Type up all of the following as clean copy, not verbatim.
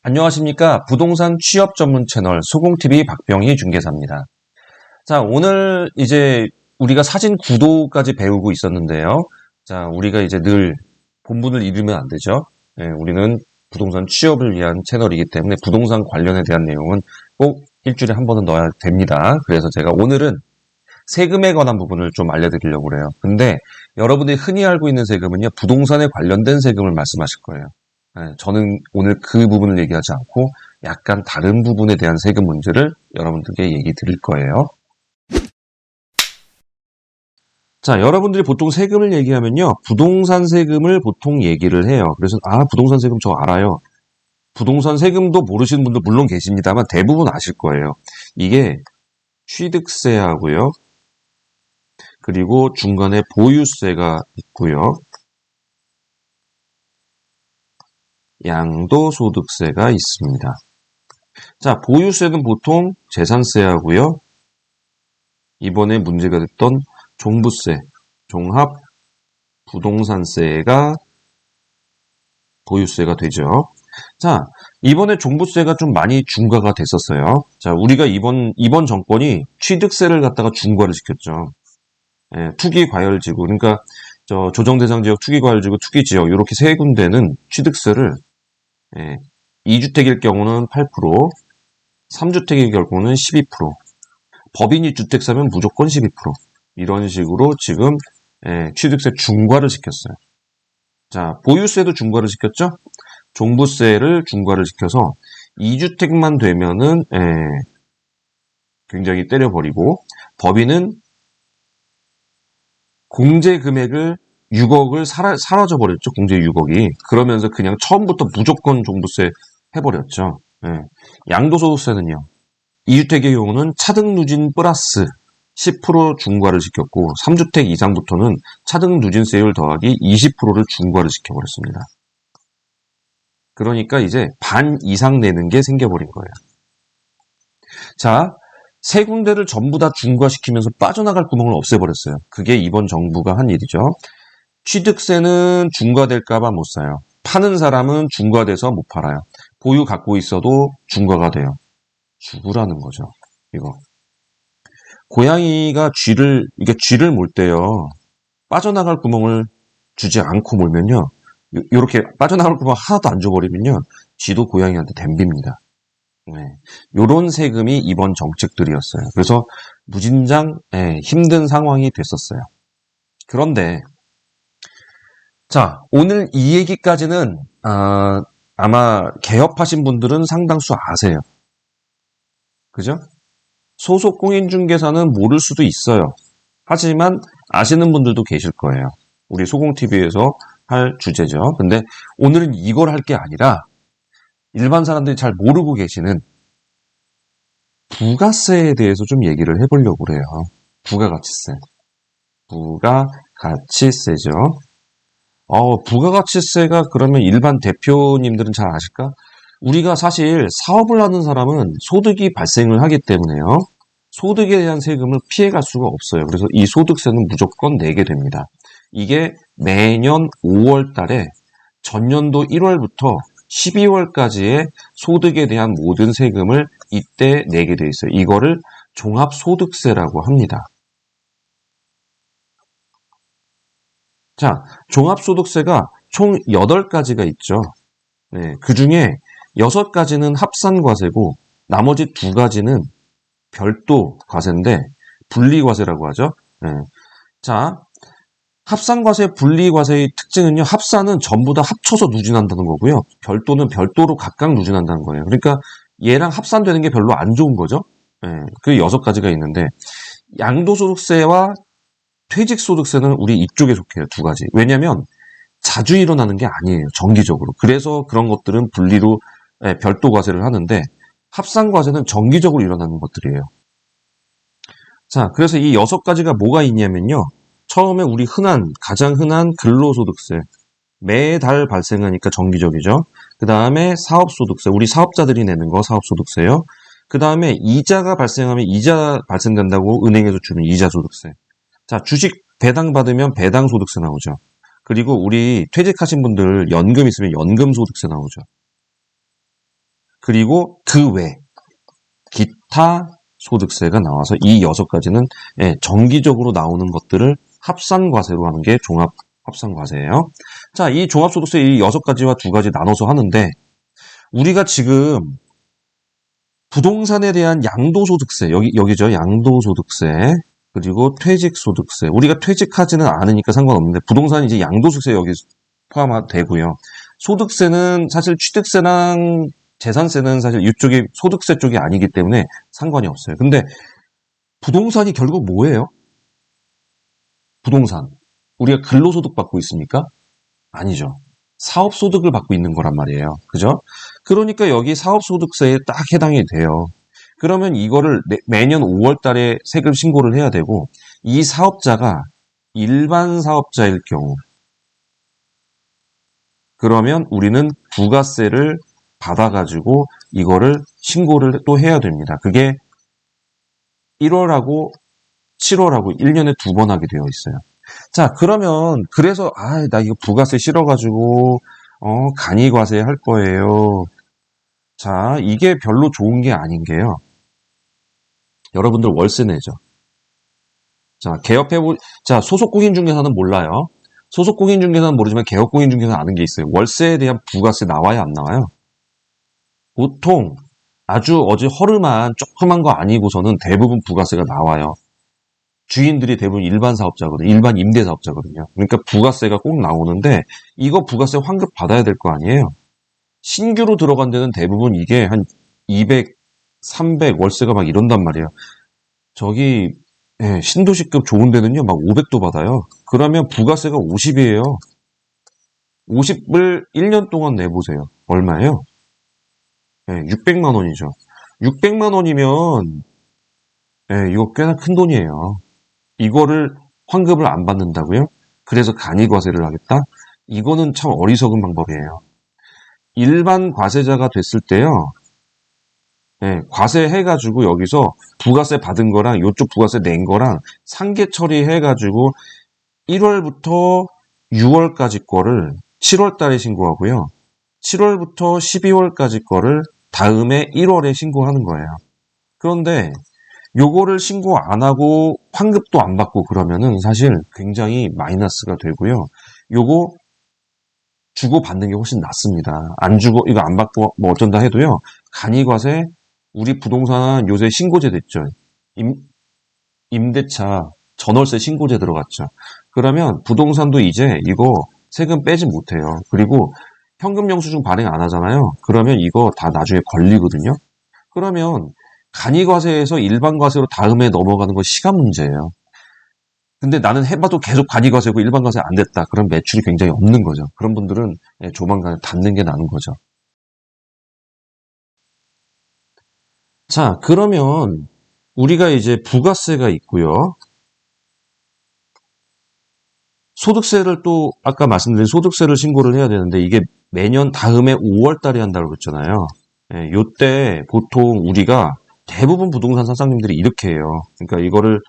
안녕하십니까. 부동산 취업 전문 채널 소공TV 박병희 중개사입니다. 자, 오늘 이제 우리가 사진 구도까지 배우고 있었는데요. 자, 우리가 이제 늘 본분을 잃으면 안 되죠. 우리는 부동산 취업을 위한 채널이기 때문에 부동산 관련에 대한 내용은 꼭 일주일에 한 번은 넣어야 됩니다. 그래서 제가 오늘은 세금에 관한 부분을 좀 알려드리려고 그래요. 근데 여러분들이 흔히 알고 있는 세금은요, 부동산에 관련된 세금을 말씀하실 거예요. 저는 오늘 그 부분을 얘기하지 않고 약간 다른 부분에 대한 세금 문제를 여러분들께 얘기 드릴 거예요. 자, 여러분들이 보통 세금을 얘기하면요, 부동산 세금을 보통 얘기를 해요. 그래서 부동산 세금 저 알아요. 부동산 세금도 모르시는 분도 물론 계십니다만 대부분 아실 거예요. 이게 취득세하고요, 그리고 중간에 보유세가 있고요, 양도소득세가 있습니다. 자, 보유세는 보통 재산세하고요, 이번에 문제가 됐던 종부세, 종합부동산세가 보유세가 되죠. 자, 이번에 종부세가 좀 많이 중과가 됐었어요. 자, 우리가 이번 정권이 취득세를 갖다가 중과를 시켰죠. 투기과열지구, 그러니까 조정대상지역, 투기과열지구, 투기지역 이렇게 세 군데는 취득세를 2주택일 경우는 8%, 3주택일 경우는 12%, 법인이 주택 사면 무조건 12%, 이런 식으로 지금 취득세 중과를 시켰어요. 자, 보유세도 중과를 시켰죠? 종부세를 중과를 시켜서 2주택만 되면은 굉장히 때려버리고, 법인은 공제 금액을 6억을 사라져버렸죠. 공제 6억이. 그러면서 그냥 처음부터 무조건 종부세 해버렸죠. 양도소득세는요, 2주택의 경우는 차등누진 플러스 10% 중과를 시켰고, 3주택 이상부터는 차등누진세율 더하기 20%를 중과를 시켜버렸습니다. 그러니까 이제 반 이상 내는 게 생겨버린 거예요. 자, 세 군데를 전부 다 중과시키면서 빠져나갈 구멍을 없애버렸어요. 그게 이번 정부가 한 일이죠. 취득세는 중과될까봐 못 사요. 파는 사람은 중과돼서 못 팔아요. 보유 갖고 있어도 중과가 돼요. 죽으라는 거죠. 이거. 고양이가 쥐를 몰 때요, 빠져나갈 구멍을 주지 않고 몰면요, 요렇게 빠져나갈 구멍 하나도 안 줘버리면요, 쥐도 고양이한테 덤빕니다. 요런 세금이 이번 정책들이었어요. 그래서 무진장 힘든 상황이 됐었어요. 그런데 자, 오늘 이 얘기까지는 아마 개업하신 분들은 상당수 아세요. 그죠? 소속 공인중개사는 모를 수도 있어요. 하지만 아시는 분들도 계실 거예요. 우리 소공TV에서 할 주제죠. 근데 오늘은 이걸 할 게 아니라 일반 사람들이 잘 모르고 계시는 부가세에 대해서 좀 얘기를 해보려고 그래요. 부가가치세. 부가가치세죠. 부가가치세가 그러면 일반 대표님들은 잘 아실까? 우리가 사실 사업을 하는 사람은 소득이 발생을 하기 때문에요, 소득에 대한 세금을 피해갈 수가 없어요. 그래서 이 소득세는 무조건 내게 됩니다. 이게 매년 5월 달에 전년도 1월부터 12월까지의 소득에 대한 모든 세금을 이때 내게 돼 있어요. 이거를 종합소득세라고 합니다. 자, 종합소득세가 총 8가지가 있죠. 그 중에 6가지는 합산과세고, 나머지 2가지는 별도 과세인데 분리과세라고 하죠. 자, 합산과세, 분리과세의 특징은요, 합산은 전부 다 합쳐서 누진한다는 거고요, 별도는 별도로 각각 누진한다는 거예요. 그러니까 얘랑 합산되는 게 별로 안 좋은 거죠. 그 6가지가 있는데, 양도소득세와 퇴직소득세는 우리 이쪽에 속해요. 2가지. 왜냐면 자주 일어나는 게 아니에요, 정기적으로. 그래서 그런 것들은 분리로 별도 과세를 하는데, 합산과세는 정기적으로 일어나는 것들이에요. 자, 그래서 이 6가지가 뭐가 있냐면요, 처음에 우리 가장 흔한 근로소득세. 매달 발생하니까 정기적이죠. 그 다음에 사업소득세. 우리 사업자들이 내는 거 사업소득세요. 그 다음에 이자가 발생하면 이자 발생된다고 은행에서 주는 이자소득세. 자, 주식 배당 받으면 배당소득세 나오죠. 그리고 우리 퇴직하신 분들 연금 있으면 연금소득세 나오죠. 그리고 그 외 기타 소득세가 나와서 이 6가지는 정기적으로 나오는 것들을 합산과세로 하는 게 종합합산과세예요. 자, 이 종합소득세 이 6가지와 2가지 나눠서 하는데 우리가 지금 부동산에 대한 양도소득세, 여기죠. 양도소득세. 그리고 퇴직소득세. 우리가 퇴직하지는 않으니까 상관없는데, 부동산이 이제 양도소득세 여기 포함되고요. 소득세는 사실 취득세랑 재산세는 사실 이쪽이 소득세 쪽이 아니기 때문에 상관이 없어요. 근데 부동산이 결국 뭐예요? 부동산. 우리가 근로소득 받고 있습니까? 아니죠. 사업소득을 받고 있는 거란 말이에요. 그죠? 그러니까 여기 사업소득세에 딱 해당이 돼요. 그러면 이거를 매년 5월 달에 세금 신고를 해야 되고, 이 사업자가 일반 사업자일 경우, 그러면 우리는 부가세를 받아가지고 이거를 신고를 또 해야 됩니다. 그게 1월하고 7월하고 1년에 2번 하게 되어 있어요. 자, 그러면 그래서 나 이거 부가세 싫어가지고 간이과세 할 거예요. 자, 이게 별로 좋은 게 아닌 게요. 여러분들 월세 내죠. 자, 자, 소속공인중개사는 몰라요. 소속공인중개사는 모르지만 개업공인중개사는 아는 게 있어요. 월세에 대한 부가세 나와요, 안 나와요? 보통 아주 허름한 조그만 거 아니고서는 대부분 부가세가 나와요. 주인들이 대부분 일반 사업자거든요. 일반 임대사업자거든요. 그러니까 부가세가 꼭 나오는데 이거 부가세 환급 받아야 될 거 아니에요. 신규로 들어간 데는 대부분 이게 한 200, 300 월세가 막 이런단 말이에요. 저기 신도시급 좋은 데는요 막 500도 받아요. 그러면 부가세가 50이에요. 50을 1년 동안 내보세요. 얼마예요? 600만 원이죠. 600만 원이면 이거 꽤나 큰 돈이에요. 이거를 환급을 안 받는다고요? 그래서 간이과세를 하겠다? 이거는 참 어리석은 방법이에요. 일반 과세자가 됐을 때요. 과세해가지고 여기서 부가세 받은 거랑 이쪽 부가세 낸 거랑 상계 처리해가지고 1월부터 6월까지 거를 7월 달에 신고하고요. 7월부터 12월까지 거를 다음에 1월에 신고하는 거예요. 그런데 요거를 신고 안 하고 환급도 안 받고 그러면은 사실 굉장히 마이너스가 되고요. 요거 주고 받는 게 훨씬 낫습니다. 안 주고 이거 안 받고 뭐 어쩐다 해도요. 간이과세 우리 부동산 요새 신고제 됐죠. 임대차 전월세 신고제 들어갔죠. 그러면 부동산도 이제 이거 세금 빼지 못해요. 그리고 현금 영수증 발행 안 하잖아요. 그러면 이거 다 나중에 걸리거든요. 그러면 간이과세에서 일반과세로 다음에 넘어가는 건 시간 문제예요. 근데 나는 해봐도 계속 간이과세고 일반과세 안 됐다. 그럼 매출이 굉장히 없는 거죠. 그런 분들은 조만간 닫는 게 나은 거죠. 자, 그러면 우리가 이제 부가세가 있고요. 소득세를 또 아까 말씀드린 소득세를 신고를 해야 되는데 이게 매년 다음에 5월 달에 한다고 그랬잖아요. 요때 보통 우리가 대부분 부동산 사장님들이 이렇게 해요. 그러니까 이거를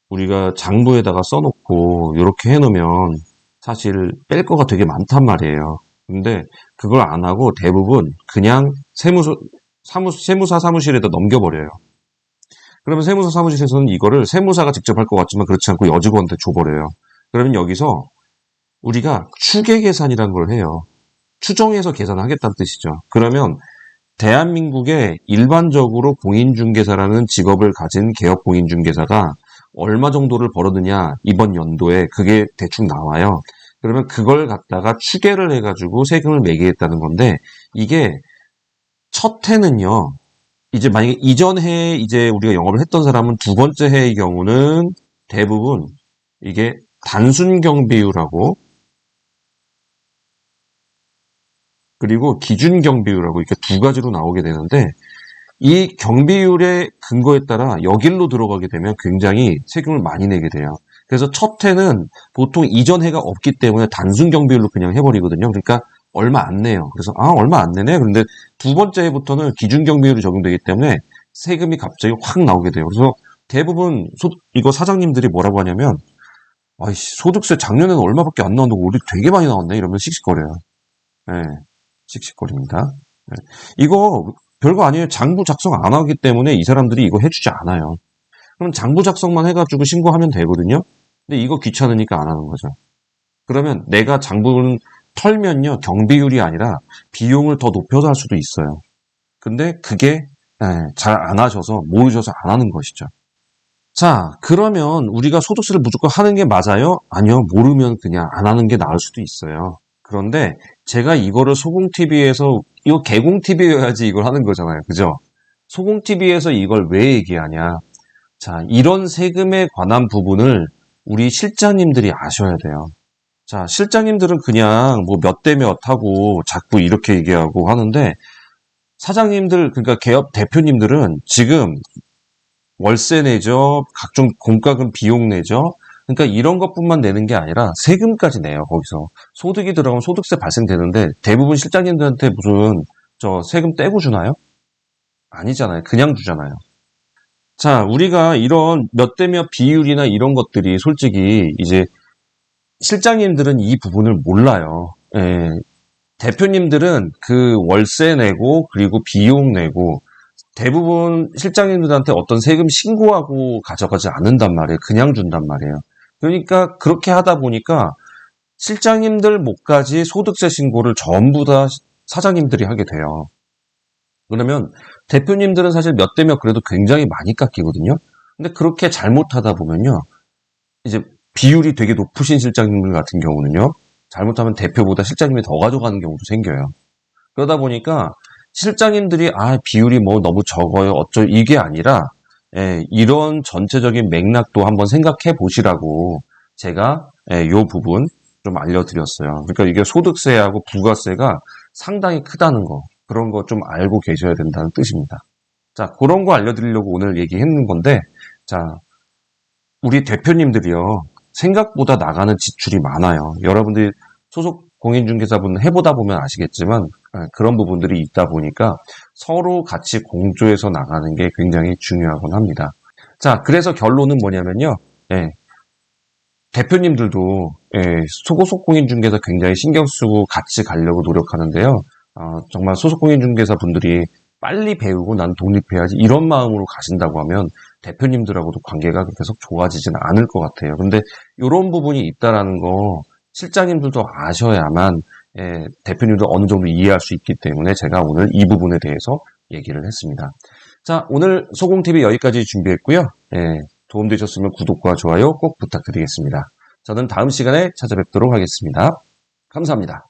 우리가 장부에다가 써놓고 이렇게 해놓으면 사실 뺄 거가 되게 많단 말이에요. 근데 그걸 안 하고 대부분 그냥 세무사 사무실에다 넘겨버려요. 그러면 세무사 사무실에서는 이거를 세무사가 직접 할 것 같지만 그렇지 않고 여직원한테 줘버려요. 그러면 여기서 우리가 추계 계산이라는 걸 해요. 추정해서 계산하겠다는 뜻이죠. 그러면 대한민국에 일반적으로 공인중개사라는 직업을 가진 개업 공인중개사가 얼마 정도를 벌었느냐 이번 연도에 그게 대충 나와요. 그러면 그걸 갖다가 추계를 해가지고 세금을 매기겠다는 건데 이게 첫 해는요. 이제 만약에 이전 해에 이제 우리가 영업을 했던 사람은 두 번째 해의 경우는 대부분 이게 단순 경비율하고 그리고 기준 경비율하고 이렇게 두 가지로 나오게 되는데 이 경비율의 근거에 따라 여길로 들어가게 되면 굉장히 세금을 많이 내게 돼요. 그래서 첫 해는 보통 이전 해가 없기 때문에 단순 경비율로 그냥 해버리거든요. 그러니까 얼마 안 내요. 그래서 얼마 안 내네. 그런데 두 번째 해부터는 기준 경비율이 적용되기 때문에 세금이 갑자기 확 나오게 돼요. 그래서 대부분 이거 사장님들이 뭐라고 하냐면 아이씨 소득세 작년에는 얼마밖에 안 나왔는데 우리 되게 많이 나왔네 이러면 씩씩거려요. 네, 씩씩거립니다. 이거 별거 아니에요. 장부 작성 안 하기 때문에 이 사람들이 이거 해주지 않아요. 그럼 장부 작성만 해가지고 신고하면 되거든요. 근데 이거 귀찮으니까 안 하는 거죠. 그러면 내가 장부를 털면요, 경비율이 아니라 비용을 더 높여서 할 수도 있어요. 근데 그게 잘 안 하셔서 모르셔서 안 하는 것이죠. 자, 그러면 우리가 소득세를 무조건 하는 게 맞아요? 아니요, 모르면 그냥 안 하는 게 나을 수도 있어요. 그런데 제가 이거를 소공TV에서, 이거 개공TV여야지 이걸 하는 거잖아요. 그죠? 소공TV에서 이걸 왜 얘기하냐. 자, 이런 세금에 관한 부분을 우리 실장님들이 아셔야 돼요. 자, 실장님들은 그냥 뭐 몇 대 몇 하고 자꾸 이렇게 얘기하고 하는데, 사장님들, 그러니까 개업 대표님들은 지금 월세 내죠, 각종 공과금 비용 내죠. 그러니까 이런 것뿐만 내는 게 아니라 세금까지 내요, 거기서. 소득이 들어가면 소득세 발생되는데 대부분 실장님들한테 무슨 저 세금 떼고 주나요? 아니잖아요. 그냥 주잖아요. 자, 우리가 이런 몇 대 몇 비율이나 이런 것들이 솔직히 이제 실장님들은 이 부분을 몰라요. 예, 대표님들은 그 월세 내고 그리고 비용 내고 대부분 실장님들한테 어떤 세금 신고하고 가져가지 않는단 말이에요. 그냥 준단 말이에요. 그러니까 그렇게 하다 보니까 실장님들 몫까지 소득세 신고를 전부 다 사장님들이 하게 돼요. 그러면 대표님들은 사실 몇 대 몇 그래도 굉장히 많이 깎이거든요. 근데 그렇게 잘못하다 보면요. 이제 비율이 되게 높으신 실장님들 같은 경우는요. 잘못하면 대표보다 실장님이 더 가져가는 경우도 생겨요. 그러다 보니까 실장님들이 비율이 뭐 너무 적어요. 이게 아니라 이런 전체적인 맥락도 한번 생각해 보시라고 제가 요 부분 좀 알려드렸어요. 그러니까 이게 소득세하고 부가세가 상당히 크다는 거, 그런 거 좀 알고 계셔야 된다는 뜻입니다. 자, 그런 거 알려드리려고 오늘 얘기했는 건데, 자, 우리 대표님들이요, 생각보다 나가는 지출이 많아요. 여러분들이 소속 공인중개사분 해보다 보면 아시겠지만 그런 부분들이 있다 보니까 서로 같이 공조해서 나가는 게 굉장히 중요하곤 합니다. 자, 그래서 결론은 뭐냐면요. 대표님들도 소속 공인중개사 굉장히 신경 쓰고 같이 가려고 노력하는데요. 정말 소속 공인중개사 분들이 빨리 배우고 난 독립해야지 이런 마음으로 가신다고 하면 대표님들하고도 관계가 계속 좋아지지는 않을 것 같아요. 근데 이런 부분이 있다라는 거 실장님들도 아셔야만 대표님도 어느 정도 이해할 수 있기 때문에 제가 오늘 이 부분에 대해서 얘기를 했습니다. 자, 오늘 소공TV 여기까지 준비했고요. 도움되셨으면 구독과 좋아요 꼭 부탁드리겠습니다. 저는 다음 시간에 찾아뵙도록 하겠습니다. 감사합니다.